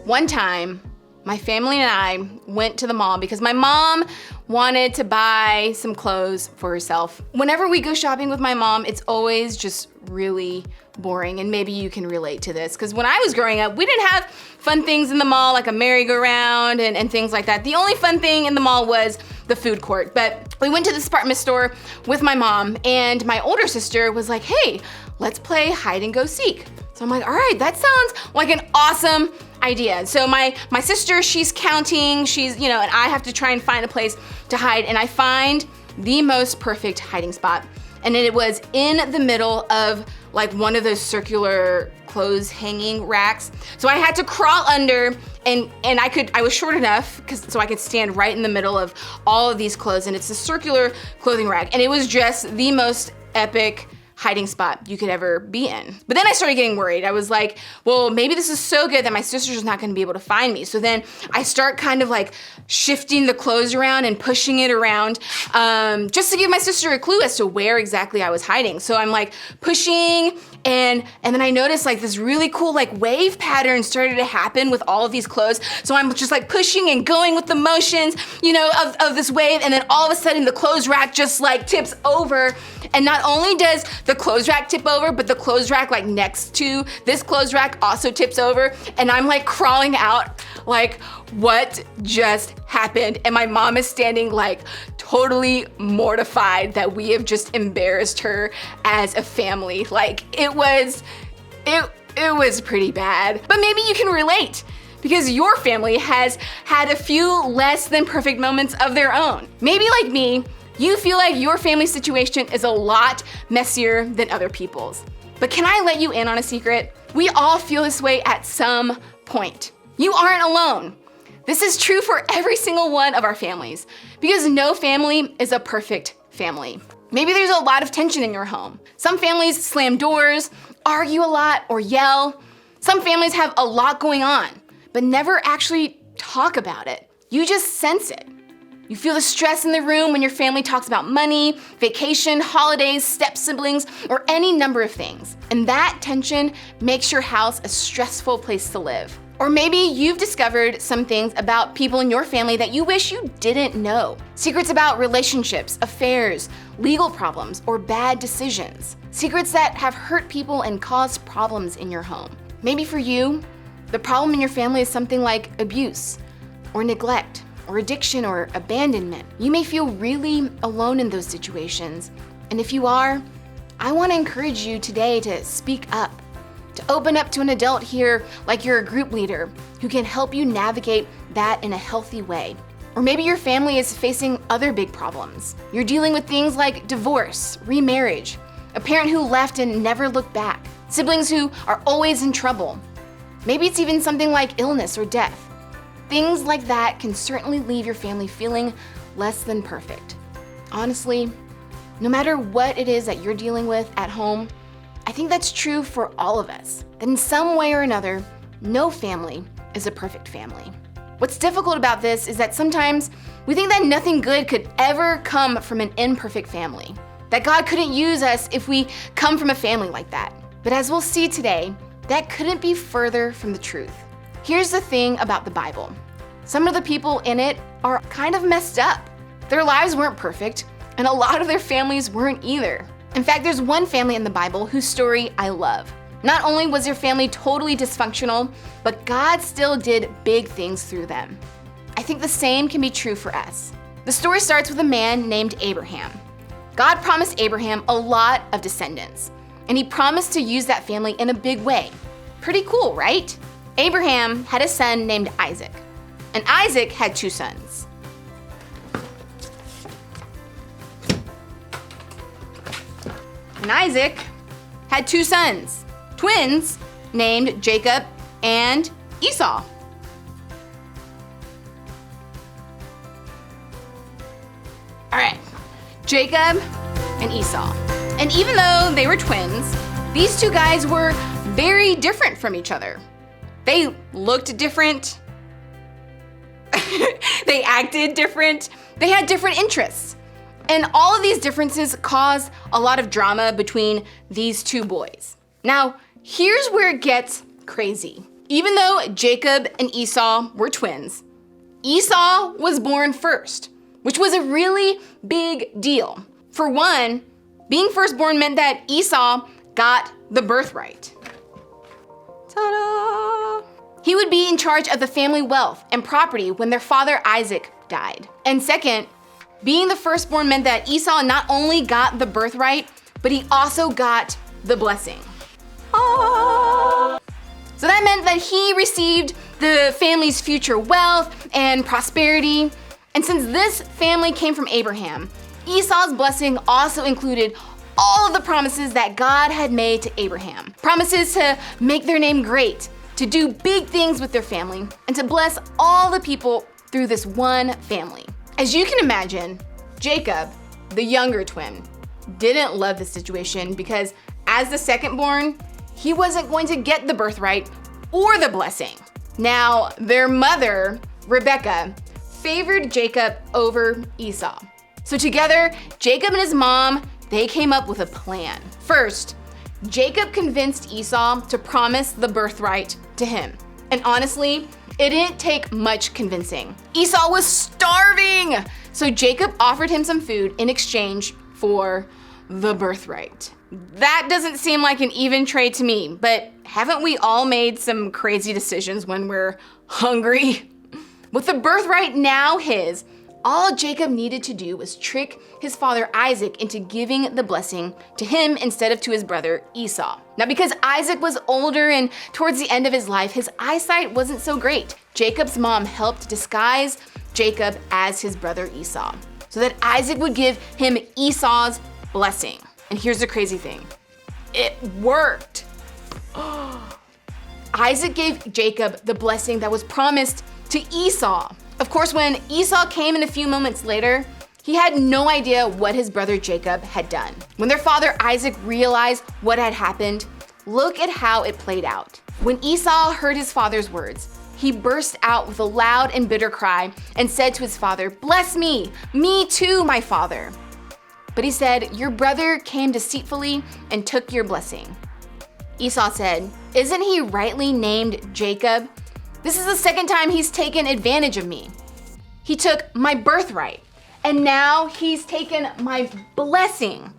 One time, my family and I went to the mall because my mom wanted to buy some clothes for herself. Whenever we go shopping with my mom, it's always just really boring, and maybe you can relate to this, because when I was growing up, we didn't have fun things in the mall like a merry-go-round and things like that. The only fun thing in the mall was the food court. But we went to this department store with my mom, and my older sister was like, hey, let's play hide and go seek. So I'm like, all right, that sounds like an awesome idea. So my sister, she's counting, and I have to try and find a place to hide, and I find the most perfect hiding spot. And it was in the middle of like one of those circular clothes hanging racks. So I had to crawl under, and I was short enough so I could stand right in the middle of all of these clothes, and it's a circular clothing rack, and it was just the most epic hiding spot you could ever be in. But then I started getting worried. I was like, well, maybe this is so good that my sister's not gonna be able to find me. So then I start kind of like shifting the clothes around and pushing it around, just to give my sister a clue as to where exactly I was hiding. So I'm like pushing, and then I noticed like this really cool like wave pattern started to happen with all of these clothes. So I'm just like pushing and going with the motions, of this wave, and then all of a sudden the clothes rack just like tips over. And not only does the clothes rack tip over, but the clothes rack like next to this clothes rack also tips over. And I'm like crawling out like, what just happened? And my mom is standing like totally mortified that we have just embarrassed her as a family. Like it was pretty bad. But maybe you can relate, because your family has had a few less than perfect moments of their own. Maybe like me, you feel like your family situation is a lot messier than other people's. But can I let you in on a secret? We all feel this way at some point. You aren't alone. This is true for every single one of our families, because no family is a perfect family. Maybe there's a lot of tension in your home. Some families slam doors, argue a lot, or yell. Some families have a lot going on, but never actually talk about it. You just sense it. You feel the stress in the room when your family talks about money, vacation, holidays, step-siblings, or any number of things. And that tension makes your house a stressful place to live. Or maybe you've discovered some things about people in your family that you wish you didn't know. Secrets about relationships, affairs, legal problems, or bad decisions. Secrets that have hurt people and caused problems in your home. Maybe for you, the problem in your family is something like abuse, or neglect, or addiction, or abandonment. You may feel really alone in those situations. And if you are, I want to encourage you today to speak up, to open up to an adult here like you're a group leader who can help you navigate that in a healthy way. Or maybe your family is facing other big problems. You're dealing with things like divorce, remarriage, a parent who left and never looked back, siblings who are always in trouble. Maybe it's even something like illness or death. Things like that can certainly leave your family feeling less than perfect. Honestly, no matter what it is that you're dealing with at home, I think that's true for all of us. That in some way or another, no family is a perfect family. What's difficult about this is that sometimes we think that nothing good could ever come from an imperfect family. That God couldn't use us if we come from a family like that. But as we'll see today, that couldn't be further from the truth. Here's the thing about the Bible. Some of the people in it are kind of messed up. Their lives weren't perfect, and a lot of their families weren't either. In fact, there's one family in the Bible whose story I love. Not only was their family totally dysfunctional, but God still did big things through them. I think the same can be true for us. The story starts with a man named Abraham. God promised Abraham a lot of descendants, and he promised to use that family in a big way. Pretty cool, right? Abraham had a son named Isaac, and Isaac had two sons. And Isaac had two sons, twins named Jacob and Esau. All right, Jacob and Esau. And even though they were twins, these two guys were very different from each other. They looked different. They acted different. They had different interests. And all of these differences caused a lot of drama between these two boys. Now, here's where it gets crazy. Even though Jacob and Esau were twins, Esau was born first, which was a really big deal. For one, being firstborn meant that Esau got the birthright. Ta-da! He would be in charge of the family wealth and property when their father Isaac died. And second, being the firstborn meant that Esau not only got the birthright, but he also got the blessing. Ah. So that meant that he received the family's future wealth and prosperity. And since this family came from Abraham, Esau's blessing also included all of the promises that God had made to Abraham. Promises to make their name great, to do big things with their family, and to bless all the people through this one family. As you can imagine, Jacob, the younger twin, didn't love the situation because as the second-born, he wasn't going to get the birthright or the blessing. Now, their mother, Rebekah, favored Jacob over Esau. So together, Jacob and his mom, they came up with a plan. First, Jacob convinced Esau to promise the birthright to him. And honestly, it didn't take much convincing. Esau was starving, so Jacob offered him some food in exchange for the birthright. That doesn't seem like an even trade to me, but haven't we all made some crazy decisions when we're hungry? With the birthright now his, all Jacob needed to do was trick his father Isaac into giving the blessing to him instead of to his brother Esau. Now, because Isaac was older and towards the end of his life, his eyesight wasn't so great. Jacob's mom helped disguise Jacob as his brother Esau so that Isaac would give him Esau's blessing. And here's the crazy thing. It worked. Isaac gave Jacob the blessing that was promised to Esau. Of course, when Esau came in a few moments later, he had no idea what his brother Jacob had done. When their father Isaac realized what had happened, look at how it played out. When Esau heard his father's words, he burst out with a loud and bitter cry and said to his father, "Bless me too, my father." But he said, "Your brother came deceitfully and took your blessing." Esau said, "Isn't he rightly named Jacob? This is the second time he's taken advantage of me. He took my birthright, and now he's taken my blessing."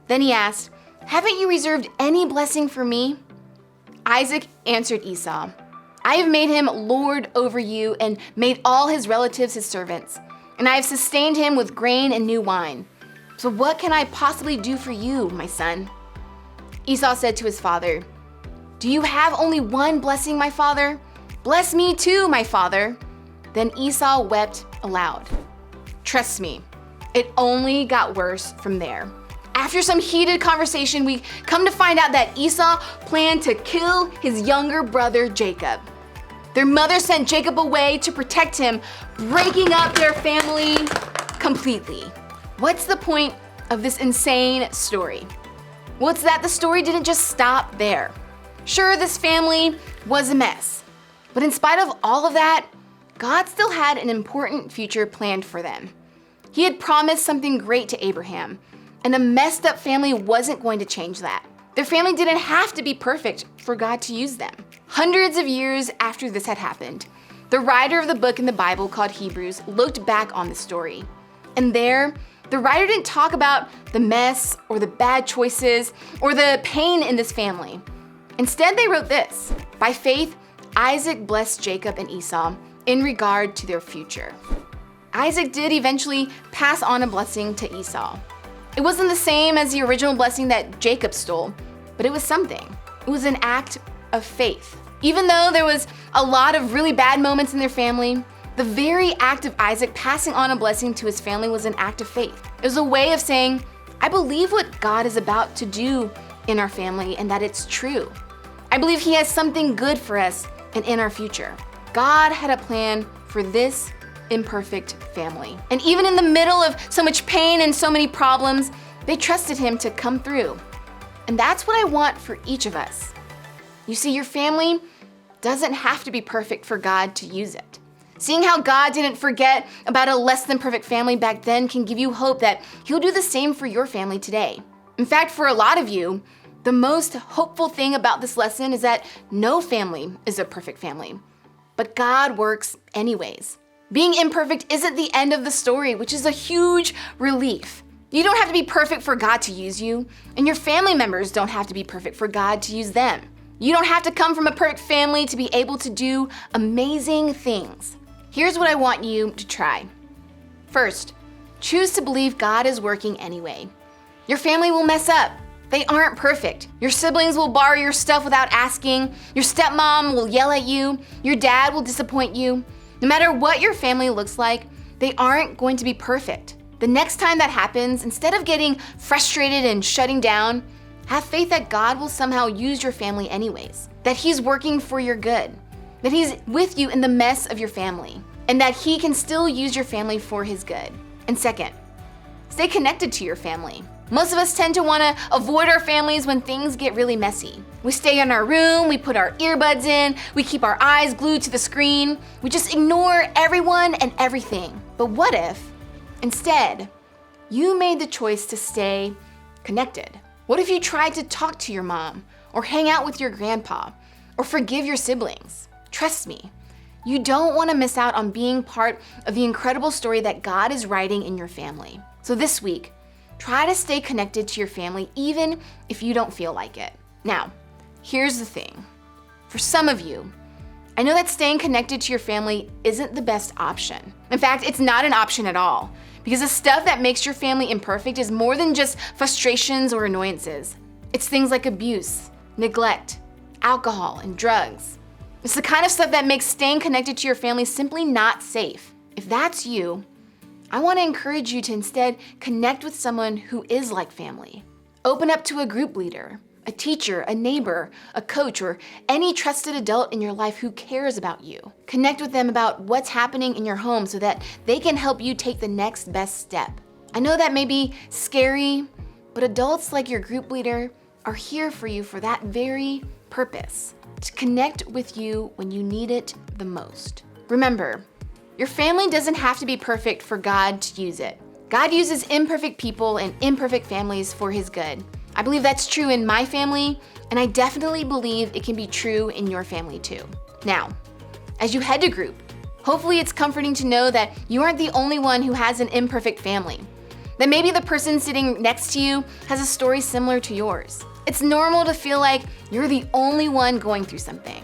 Then he asked, "Haven't you reserved any blessing for me?" Isaac answered Esau, "I have made him lord over you and made all his relatives his servants, and I have sustained him with grain and new wine. So what can I possibly do for you, my son?" Esau said to his father, "Do you have only one blessing, my father? Bless me too, my father." Then Esau wept aloud. Trust me, it only got worse from there. After some heated conversation, we come to find out that Esau planned to kill his younger brother Jacob. Their mother sent Jacob away to protect him, breaking up their family completely. What's the point of this insane story? Well, it's that the story didn't just stop there. Sure, this family was a mess, but in spite of all of that, God still had an important future planned for them. He had promised something great to Abraham, and a messed up family wasn't going to change that. Their family didn't have to be perfect for God to use them. Hundreds of years after this had happened, the writer of the book in the Bible called Hebrews looked back on the story. And there, the writer didn't talk about the mess or the bad choices or the pain in this family. Instead, they wrote this: "By faith, Isaac blessed Jacob and Esau in regard to their future." Isaac did eventually pass on a blessing to Esau. It wasn't the same as the original blessing that Jacob stole, but it was something. It was an act of faith. Even though there was a lot of really bad moments in their family, the very act of Isaac passing on a blessing to his family was an act of faith. It was a way of saying, I believe what God is about to do in our family and that it's true. I believe He has something good for us and in our future. God had a plan for this imperfect family. And even in the middle of so much pain and so many problems, they trusted Him to come through. And that's what I want for each of us. You see, your family doesn't have to be perfect for God to use it. Seeing how God didn't forget about a less than perfect family back then can give you hope that He'll do the same for your family today. In fact, for a lot of you, The most hopeful thing about this lesson is that no family is a perfect family, but God works anyways. Being imperfect isn't the end of the story, which is a huge relief. You don't have to be perfect for God to use you, and your family members don't have to be perfect for God to use them. You don't have to come from a perfect family to be able to do amazing things. Here's what I want you to try. First, choose to believe God is working anyway. Your family will mess up. They aren't perfect. Your siblings will borrow your stuff without asking. Your stepmom will yell at you. Your dad will disappoint you. No matter what your family looks like, they aren't going to be perfect. The next time that happens, instead of getting frustrated and shutting down, have faith that God will somehow use your family anyways, that He's working for your good, that He's with you in the mess of your family, and that He can still use your family for His good. And second, stay connected to your family. Most of us tend to want to avoid our families when things get really messy. We stay in our room, we put our earbuds in, we keep our eyes glued to the screen, we just ignore everyone and everything. But what if, instead, you made the choice to stay connected? What if you tried to talk to your mom, or hang out with your grandpa, or forgive your siblings? Trust me, you don't want to miss out on being part of the incredible story that God is writing in your family. So this week, try to stay connected to your family even if you don't feel like it. Now, here's the thing. For some of you, I know that staying connected to your family isn't the best option. In fact, it's not an option at all, because the stuff that makes your family imperfect is more than just frustrations or annoyances. It's things like abuse, neglect, alcohol, and drugs. It's the kind of stuff that makes staying connected to your family simply not safe. If that's you, I want to encourage you to instead connect with someone who is like family. Open up to a group leader, a teacher, a neighbor, a coach, or any trusted adult in your life who cares about you. Connect with them about what's happening in your home so that they can help you take the next best step. I know that may be scary, but adults like your group leader are here for you for that very purpose, to connect with you when you need it the most. Remember, your family doesn't have to be perfect for God to use it. God uses imperfect people and imperfect families for His good. I believe that's true in my family, and I definitely believe it can be true in your family too. Now, as you head to group, hopefully it's comforting to know that you aren't the only one who has an imperfect family. That maybe the person sitting next to you has a story similar to yours. It's normal to feel like you're the only one going through something.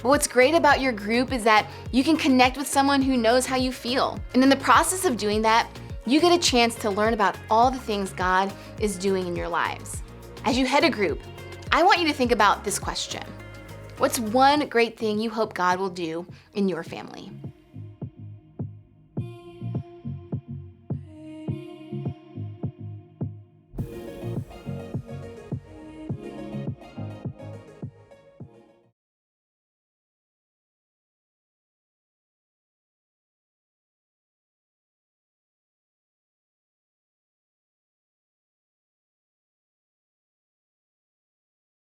But what's great about your group is that you can connect with someone who knows how you feel. And in the process of doing that, you get a chance to learn about all the things God is doing in your lives. As you head to group, I want you to think about this question. What's one great thing you hope God will do in your family?